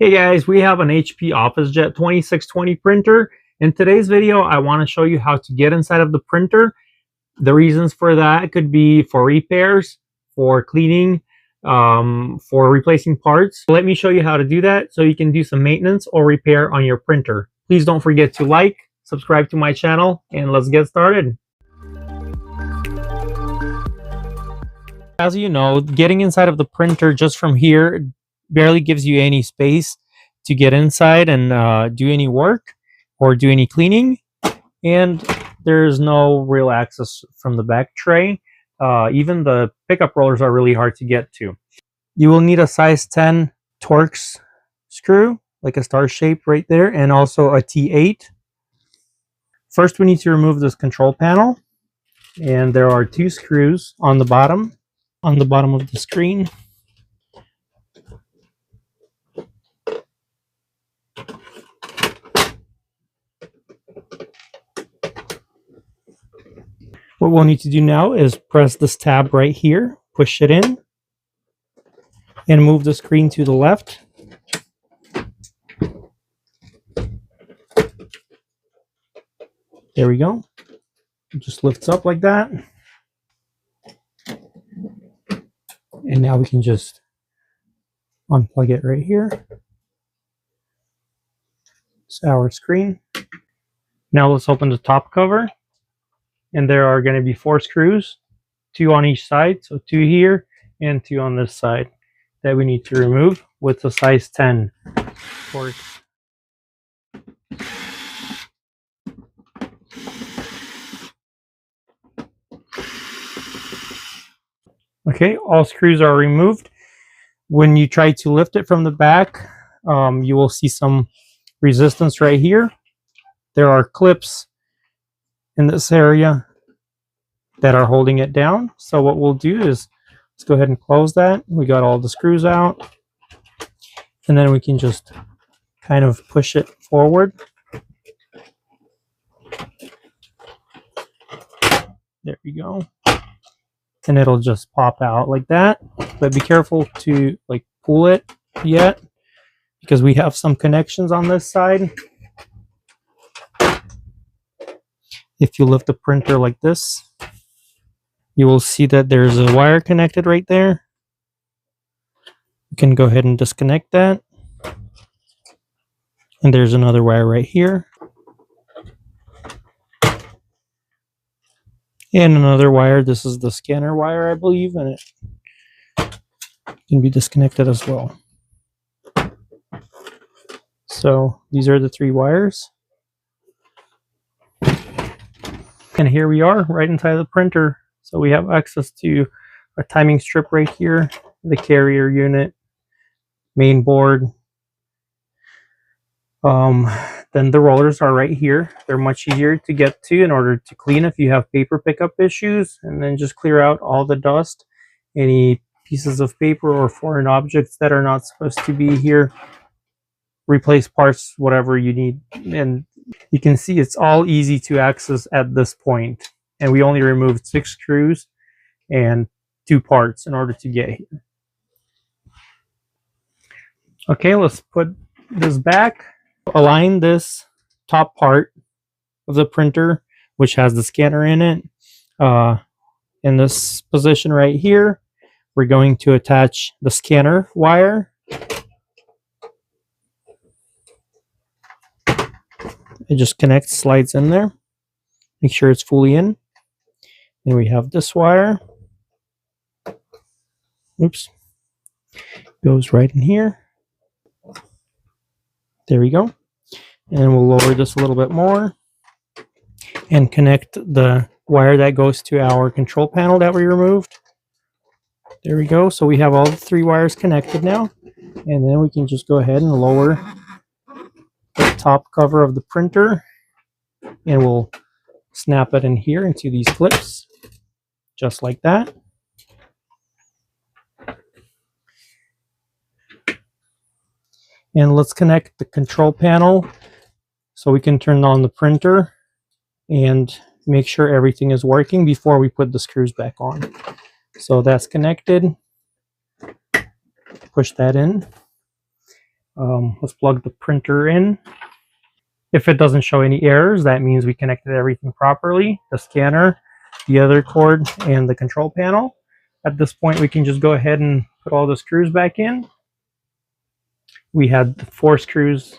Hey guys, we have an HP OfficeJet 2620 printer. In today's video, I want to show you how to get inside of the printer. The reasons for that could be for repairs, for cleaning, for replacing parts. Let me show you how to do that so you can do some maintenance or repair on your printer. Please don't forget to like, subscribe to my channel, and let's get started. As you know, getting inside of the printer just from here barely gives you any space to get inside and do any work or do any cleaning, and there's no real access from the back tray. Even the pickup rollers are really hard to get to. You will need a size 10 Torx screw, like a star shape right there, and also a T8. First, we need to remove this control panel, and there are two screws on the bottom of the screen. What we'll need to do now is press this tab right here, push it in, and move the screen to the left. There we go. It just lifts up like that. And now we can just unplug it right here. It's our screen. Now let's open the top cover. And there are going to be 4 screws, 2 on each side, so 2 here and 2 on this side, that we need to remove with the size 10 Torx. Okay, all screws are removed. When you try to lift it from the back, you will see some resistance right here. There are clips in this area that are holding it down. So what we'll do is let's go ahead and close that. We got all the screws out, and then we can just kind of push it forward. There we go. And it'll just pop out like that. But be careful to pull it yet, because we have some connections on this side. If you lift the printer like this, you will see that there's a wire connected right there. You can go ahead and disconnect that. And there's another wire right here. And another wire. This is the scanner wire, I believe, and it can be disconnected as well. So these are the 3 wires. And here we are right inside the printer. So we have access to a timing strip right here, the carrier unit, main board. Then the rollers are right here. They're much easier to get to in order to clean if you have paper pickup issues, and then just clear out all the dust, any pieces of paper or foreign objects that are not supposed to be here. Replace parts, whatever you need. And you can see it's all easy to access at this point. And we only removed 6 screws and 2 parts in order to get here. Okay, let's put this back. Align this top part of the printer, which has the scanner in it, in this position right here. We're going to attach the scanner wire. It just connects, slides in there. Make sure it's fully in. And we have this wire. Oops. Goes right in here. There we go. And we'll lower this a little bit more and connect the wire that goes to our control panel that we removed. There we go. So we have all the 3 wires connected now. And then we can just go ahead and lower the top cover of the printer, and we'll snap it in here into these clips, just like that. And let's connect the control panel so we can turn on the printer and make sure everything is working before we put the screws back on. So that's connected. Push that in. Let's plug the printer in. If it doesn't show any errors, that means we connected everything properly, the scanner, the other cord, and the control panel. At this point, we can just go ahead and put all the screws back in. We had the 4 screws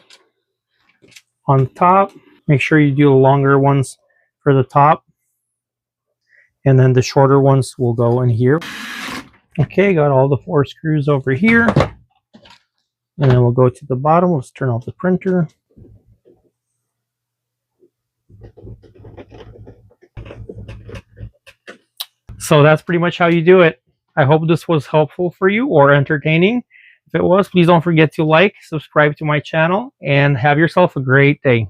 on the top. Make sure you do the longer ones for the top, and then the shorter ones will go in here. Okay, got all the 4 screws over here. And then we'll go to the bottom. Let's turn off the printer. So that's pretty much how you do it. I hope this was helpful for you or entertaining. If it was, please don't forget to like, subscribe to my channel, and have yourself a great day.